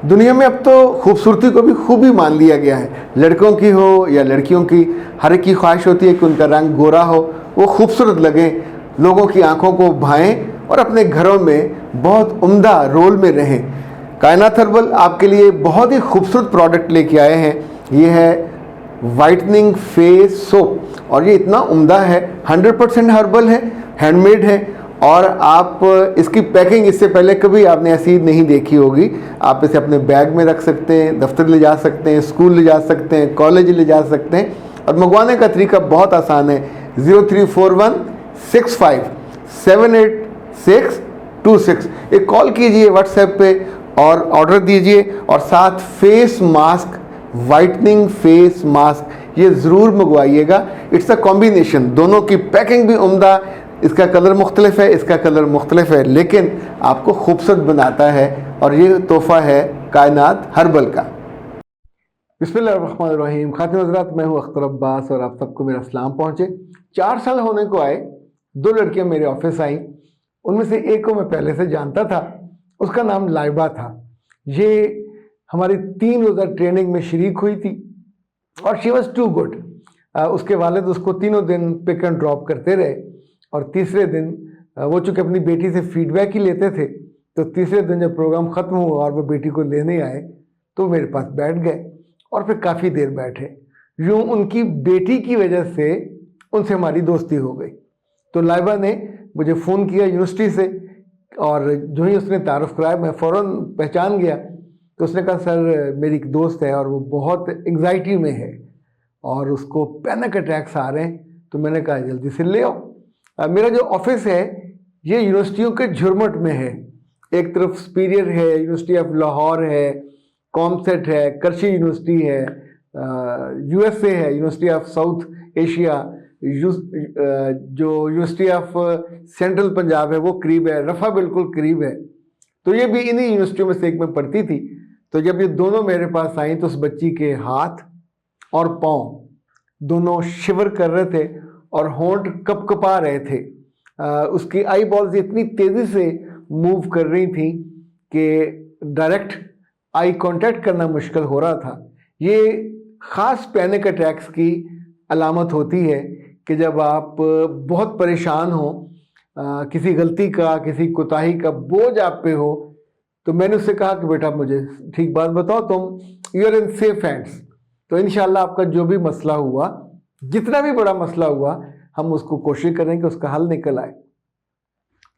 दुनिया में अब तो खूबसूरती को भी खूबी मान लिया गया है। लड़कों की हो या लड़कियों की, हर एक की ख्वाहिश होती है कि उनका रंग गोरा हो, वो खूबसूरत लगे, लोगों की आंखों को भाएं और अपने घरों में बहुत उम्दा रोल में रहें। कायनात हर्बल आपके लिए बहुत ही खूबसूरत प्रोडक्ट लेके आए हैं। ये है वाइटनिंग फेस सोप और ये इतना उम्दा है, 100% हर्बल है, हैंडमेड है और आप इसकी पैकिंग इससे पहले कभी आपने ऐसी नहीं देखी होगी। आप इसे अपने बैग में रख सकते हैं, दफ्तर ले जा सकते हैं, स्कूल ले जा सकते हैं, कॉलेज ले जा सकते हैं और मंगवाने का तरीका बहुत आसान है। 0341657826 एक कॉल कीजिए व्हाट्सएप पे और ऑर्डर दीजिए और साथ face mask, whitening face mask ये ज़रूर मंगवाइएगा। इट्स अ कॉम्बिनेशन, दोनों की पैकिंग भी उम्दा, इसका कलर मुख्तलिफ है, इसका कलर मुख्तलिफ है, लेकिन आपको खूबसूरत बनाता है और ये तोहफ़ा है कायनात हर्बल का। बिस्मिल्लाहिर्रहमानिर्रहीम। खातिन हज़रात, मैं हूँ अख्तर अब्बास और आप सबको मेरा सलाम पहुँचे। 4 साल होने को आए, 2 लड़कियाँ मेरे ऑफिस आई। उनमें से एक को मैं पहले से जानता था, उसका नाम लाइबा था। ये हमारी 3 रोज़ा ट्रेनिंग में शरीक हुई थी और शी वॉज टू गुड। उसके वालिद उसको तीनों दिन पिक एंड ड्रॉप करते रहे और तीसरे दिन वो चूँकि अपनी बेटी से फीडबैक ही लेते थे, तो तीसरे दिन जब प्रोग्राम ख़त्म हुआ और वो बेटी को लेने आए तो मेरे पास बैठ गए और फिर काफ़ी देर बैठे। यूँ उनकी बेटी की वजह से उनसे हमारी दोस्ती हो गई। तो लाइबा ने मुझे फ़ोन किया यूनिवर्सिटी से और जो ही उसने तारुफ कराया मैं फ़ौरन पहचान गया। तो उसने कहा, सर मेरी एक दोस्त है और वो बहुत एंग्जाइटी में है और उसको पैनिक अटैक्स आ रहे हैं। तो मैंने कहा जल्दी से ले आओ। मेरा जो ऑफिस है ये यूनिवर्सिटियों के झुरमुट में है। एक तरफ सुपीरियर है, यूनिवर्सिटी ऑफ लाहौर है, कॉमसेट है, करशी यूनिवर्सिटी है, यूएसए है, यूनिवर्सिटी ऑफ साउथ एशिया, जो यूनिवर्सिटी ऑफ सेंट्रल पंजाब है वो करीब है, रफ़ा बिल्कुल करीब है। तो ये भी इन्हीं यूनिवर्सिटियों में से एक में पढ़ती थी। तो जब ये दोनों मेरे पास आई तो उस बच्ची के हाथ और पाँव दोनों शिवर कर रहे थे और होंठ कपकपा रहे थे। उसकी आई बॉल्स इतनी तेज़ी से मूव कर रही थी कि डायरेक्ट आई कांटेक्ट करना मुश्किल हो रहा था। ये ख़ास पैनिक अटैक्स की अलामत होती है कि जब आप बहुत परेशान हो, किसी गलती का, किसी कोताही का बोझ आप पे हो। तो मैंने उससे कहा कि बेटा मुझे ठीक बात बताओ, तुम you are in safe hands. तो इंशाल्लाह आपका जो भी मसला हुआ, जितना भी बड़ा मसला हुआ, हम उसको कोशिश करें कि उसका हल निकल आए।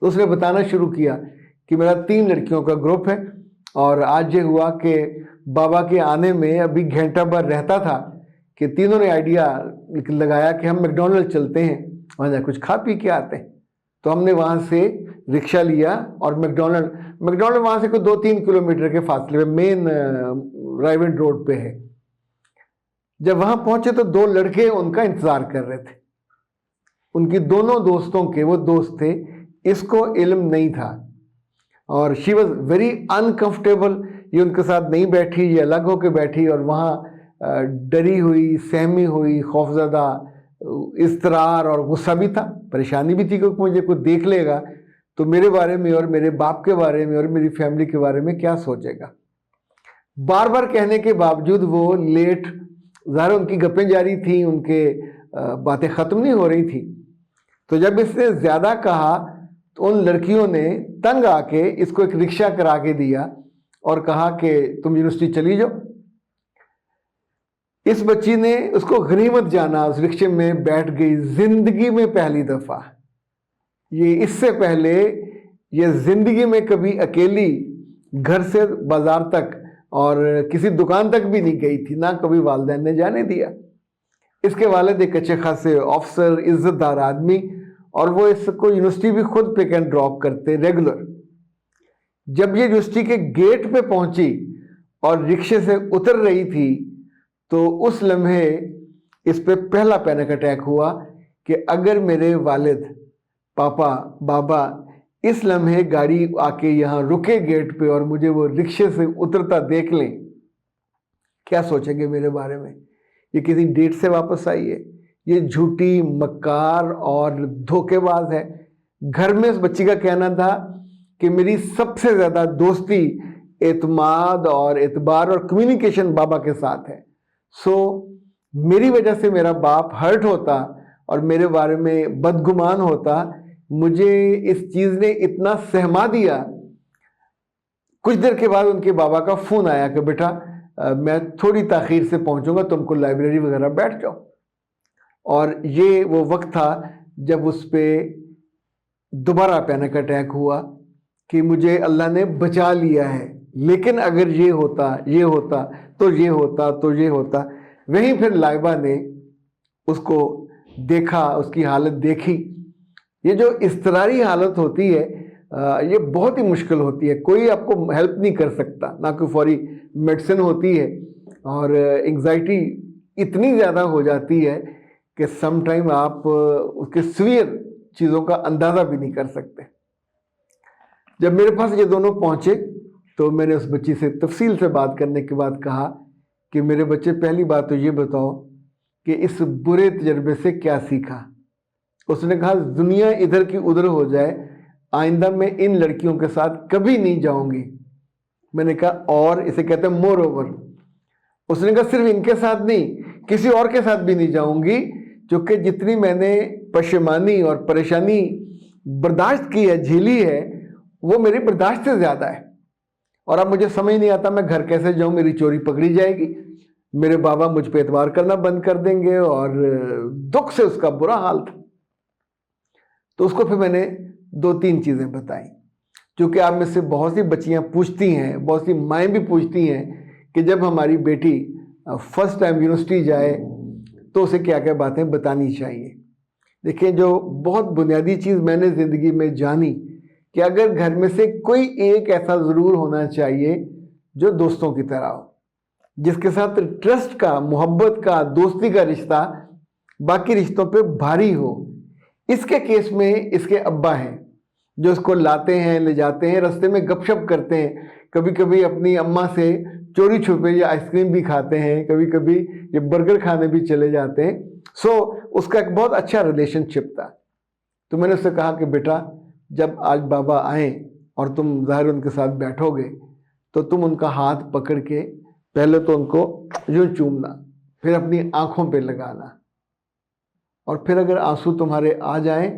तो उसने बताना शुरू किया कि मेरा 3 लड़कियों का ग्रुप है और आज ये हुआ कि बाबा के आने में अभी घंटा भर रहता था कि तीनों ने आइडिया लगाया कि हम मैकडॉनल्ड चलते हैं, वहाँ कुछ खा पी के आते हैं। तो हमने वहाँ से रिक्शा लिया और मैकडॉनल्ड वहाँ से कोई 2-3 किलोमीटर के फासले में मेन रायविंड रोड पे है। जब वहाँ पहुँचे तो 2 लड़के उनका इंतज़ार कर रहे थे। उनकी दोनों दोस्तों के, वो दोस्त थे, इसको इल्म नहीं था और शी वॉज वेरी अनकंफर्टेबल। ये उनके साथ नहीं बैठी, ये अलग होकर बैठी और वहाँ डरी हुई, सहमी हुई, खौफज़दा, इस्तरार और गुस्सा भी था, परेशानी भी थी क्योंकि मुझे कोई देख लेगा तो मेरे बारे में और मेरे बाप के बारे में और मेरी फैमिली के बारे में क्या सोचेगा। बार बार कहने के बावजूद वो लेट, ज़ाहिर उनकी गप्पें जारी थी, उनके बातें ख़त्म नहीं हो रही थी। तो जब इसने ज़्यादा कहा तो उन लड़कियों ने तंग आके इसको एक रिक्शा करा के दिया और कहा कि तुम यूनिवर्सिटी चली जाओ। इस बच्ची ने उसको गनीमत जाना, उस रिक्शे में बैठ गई। जिंदगी में पहली दफ़ा, ये इससे पहले ये ज़िंदगी में कभी अकेली घर से बाज़ार तक और किसी दुकान तक भी नहीं गई थी, ना कभी वालिदैन ने जाने दिया। इसके वालिद एक अच्छे खासे ऑफिसर, इज़्ज़तदार आदमी, और वो इसको यूनिवर्सिटी भी खुद पिक एंड ड्रॉप करते रेगुलर। जब ये यूनिवर्सिटी के गेट पे पहुंची और रिक्शे से उतर रही थी तो उस लम्हे इस पे पहला पैनिक अटैक हुआ कि अगर मेरे वालिद, पापा, बाबा इस लम्हे गाड़ी आके यहाँ रुके गेट पे और मुझे वो रिक्शे से उतरता देख लें, क्या सोचेंगे मेरे बारे में। ये किसी डेट से वापस आई है, ये झूठी, मक्कार और धोखेबाज है। घर में उस बच्ची का कहना था कि मेरी सबसे ज़्यादा दोस्ती एतमाद और एतबार और कम्युनिकेशन बाबा के साथ है। सो मेरी वजह से मेरा बाप हर्ट होता और मेरे बारे में बदगुमान होता, मुझे इस चीज़ ने इतना सहमा दिया। कुछ देर के बाद उनके बाबा का फ़ोन आया कि बेटा मैं थोड़ी ताख़ीर से पहुंचूंगा, तुमको लाइब्रेरी वगैरह बैठ जाओ। और ये वो वक्त था जब उस पर दोबारा पैनिक अटैक हुआ कि मुझे अल्लाह ने बचा लिया है, लेकिन अगर ये होता तो ये होता तो ये होता। वहीं फिर लाइबा ने उसको देखा, उसकी हालत देखी। ये जो इस्तरारी हालत होती है ये बहुत ही मुश्किल होती है, कोई आपको हेल्प नहीं कर सकता, ना कोई फौरी मेडिसिन होती है। और एंग्जाइटी इतनी ज़्यादा हो जाती है कि सम टाइम आप उसके सीवियर चीज़ों का अंदाज़ा भी नहीं कर सकते। जब मेरे पास ये दोनों पहुँचे तो मैंने उस बच्ची से तफसील से बात करने के बाद कहा कि मेरे बच्चे, पहली बात तो ये बताओ कि इस बुरे तजर्बे से क्या सीखा। उसने कहा दुनिया इधर की उधर हो जाए, आइंदा मैं इन लड़कियों के साथ कभी नहीं जाऊंगी। मैंने कहा और? इसे कहते हैं मोर ओवर। उसने कहा सिर्फ इनके साथ नहीं, किसी और के साथ भी नहीं जाऊंगी, क्योंकि जितनी मैंने पशेमानी और परेशानी बर्दाश्त की है, झेली है, वो मेरी बर्दाश्त से ज़्यादा है। और अब मुझे समझ नहीं आता मैं घर कैसे जाऊं, मेरी चोरी पकड़ी जाएगी, मेरे बाबा मुझ पे एतबार करना बंद कर देंगे। और दुख से उसका बुरा हाल था। तो उसको फिर मैंने 2-3 चीज़ें बताई, क्योंकि आप में से बहुत सी बच्चियां पूछती हैं, बहुत सी माएँ भी पूछती हैं कि जब हमारी बेटी फर्स्ट टाइम यूनिवर्सिटी जाए तो उसे क्या क्या बातें बतानी चाहिए। देखिए, जो बहुत बुनियादी चीज़ मैंने ज़िंदगी में जानी कि अगर घर में से कोई एक ऐसा ज़रूर होना चाहिए जो दोस्तों की तरह हो, जिसके साथ ट्रस्ट का, मोहब्बत का, दोस्ती का रिश्ता बाकी रिश्तों पे भारी हो। इसके केस में इसके अब्बा हैं जो इसको लाते हैं, ले जाते हैं, रास्ते में गपशप करते हैं, कभी कभी अपनी अम्मा से चोरी छुपे ये आइसक्रीम भी खाते हैं, कभी कभी ये बर्गर खाने भी चले जाते हैं। सो उसका एक बहुत अच्छा रिलेशनशिप था। तो मैंने उससे कहा कि बेटा, जब आज बाबा आए और तुम ज़ाहिर उनके साथ बैठोगे तो तुम उनका हाथ पकड़ के पहले तो उनको यूँ चूमना, फिर अपनी आँखों पे लगाना, और फिर अगर आंसू तुम्हारे आ जाएं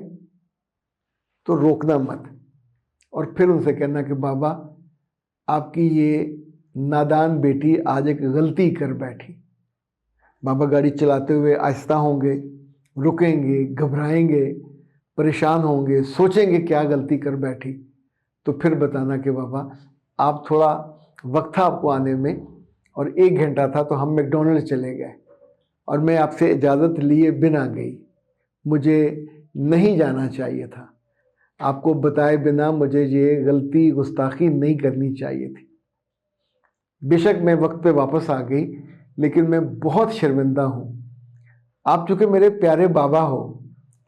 तो रोकना मत, और फिर उनसे कहना कि बाबा, आपकी ये नादान बेटी आज एक गलती कर बैठी। बाबा गाड़ी चलाते हुए आहिस्ता होंगे, रुकेंगे, घबराएंगे, परेशान होंगे, सोचेंगे क्या गलती कर बैठी। तो फिर बताना कि बाबा, आप थोड़ा वक्त था आपको आने में और 1 घंटा था तो हम मैकडॉनल्ड चले गए और मैं आपसे इजाज़त लिए बिना गई, मुझे नहीं जाना चाहिए था, आपको बताए बिना मुझे ये गलती, गुस्ताखी नहीं करनी चाहिए थी। बेशक मैं वक्त पे वापस आ गई, लेकिन मैं बहुत शर्मिंदा हूँ। आप चूँकि मेरे प्यारे बाबा हो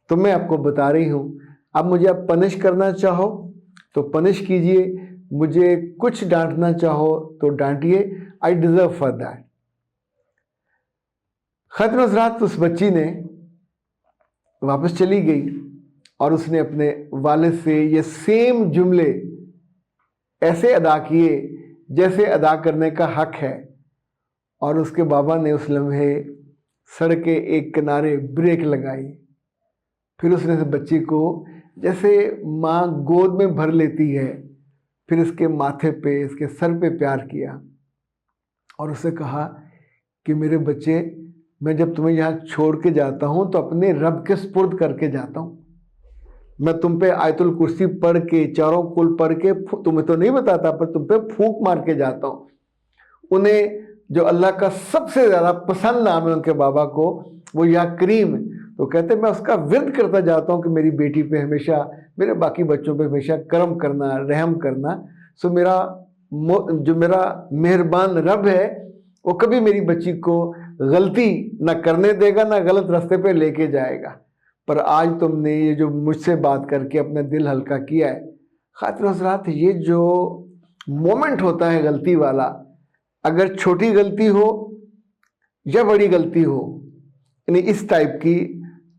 तो मैं आपको बता रही हूँ, आप मुझे अब पनिश करना चाहो तो पनिश कीजिए, मुझे कुछ डांटना चाहो तो डांटिए, आई डिज़र्व फॉर दैट। खैर हज़रात, उस बच्ची ने वापस चली गई और उसने अपने वालिद से ये सेम जुमले ऐसे अदा किए जैसे अदा करने का हक है। और उसके बाबा ने उस लम्हे सड़क के एक किनारे ब्रेक लगाई। फिर उसने इस बच्ची को जैसे माँ गोद में भर लेती है, फिर इसके माथे पे, इसके सर पे प्यार किया और उससे कहा कि मेरे बच्चे, मैं जब तुम्हें यहाँ छोड़ के जाता हूँ तो अपने रब के सुपुर्द करके जाता हूँ। मैं तुम पे आयतुल कुर्सी पढ़ के, चारों कुल पढ़ के, तुम्हें तो नहीं बताता पर तुम पे फूंक मार के जाता हूँ। उन्हें जो अल्लाह का सबसे ज़्यादा पसंद नाम है उनके बाबा को, वो या करीम, तो कहते मैं उसका विर्द करता जाता हूँ कि मेरी बेटी पे हमेशा, मेरे बाकी बच्चों पे हमेशा करम करना, रहम करना। सो जो मेरा मेहरबान रब है वो कभी मेरी बच्ची को गलती ना करने देगा, ना गलत रास्ते पे लेके जाएगा। पर आज तुमने ये जो मुझसे बात करके अपना दिल हल्का किया है। खातिर हज़रात, ये जो मोमेंट होता है गलती वाला, अगर छोटी गलती हो या बड़ी गलती हो, यानी इस टाइप की,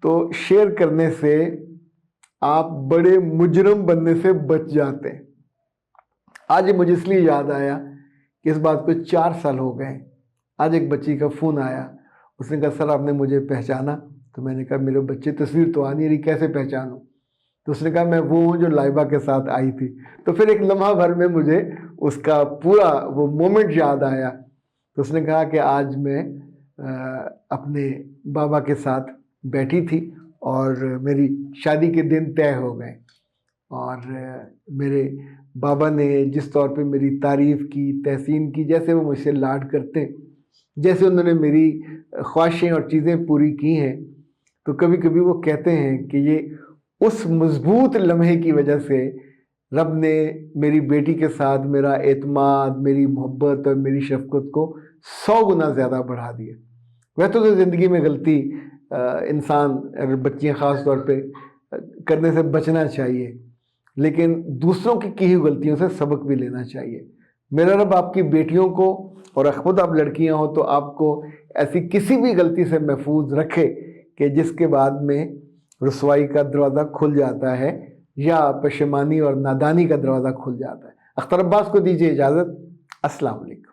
तो शेयर करने से आप बड़े मुजरम बनने से बच जाते हैं। आज ये मुझे इसलिए याद आया कि इस बात को 4 साल हो गए। आज एक बच्ची का फ़ोन आया, उसने कहा सर आपने मुझे पहचाना? तो मैंने कहा मेरे बच्चे तस्वीर तो आ नहीं रही, कैसे पहचानूं? तो उसने कहा मैं वो हूँ जो लाइबा के साथ आई थी। तो फिर एक लम्हा भर में मुझे उसका पूरा वो मोमेंट याद आया। तो उसने कहा कि आज मैं अपने बाबा के साथ बैठी थी और मेरी शादी के दिन तय हो गए, और मेरे बाबा ने जिस तौर पे मेरी तारीफ़ की, तहसीन की, जैसे वो मुझसे लाड करते, जैसे उन्होंने मेरी ख्वाहिशें और चीज़ें पूरी की हैं, तो कभी कभी वो कहते हैं कि ये उस मजबूत लम्हे की वजह से रब ने मेरी बेटी के साथ मेरा एतमाद, मेरी मोहब्बत और मेरी शफकत को 100 गुना ज़्यादा बढ़ा दिया। वह तो ज़िंदगी में गलती इंसान अगर बच्चियाँ ख़ास तौर पे करने से बचना चाहिए, लेकिन दूसरों की हुई गलतियों से सबक भी लेना चाहिए। मेरा रब आपकी बेटियों को, और खुद आप लड़कियां हो तो आपको ऐसी किसी भी गलती से महफूज रखे कि जिसके बाद में रुसवाई का दरवाज़ा खुल जाता है या पशेमानी और नादानी का दरवाज़ा खुल जाता है। अख्तर अब्बास को दीजिए इजाज़त। अस्सलाम वालेकुम।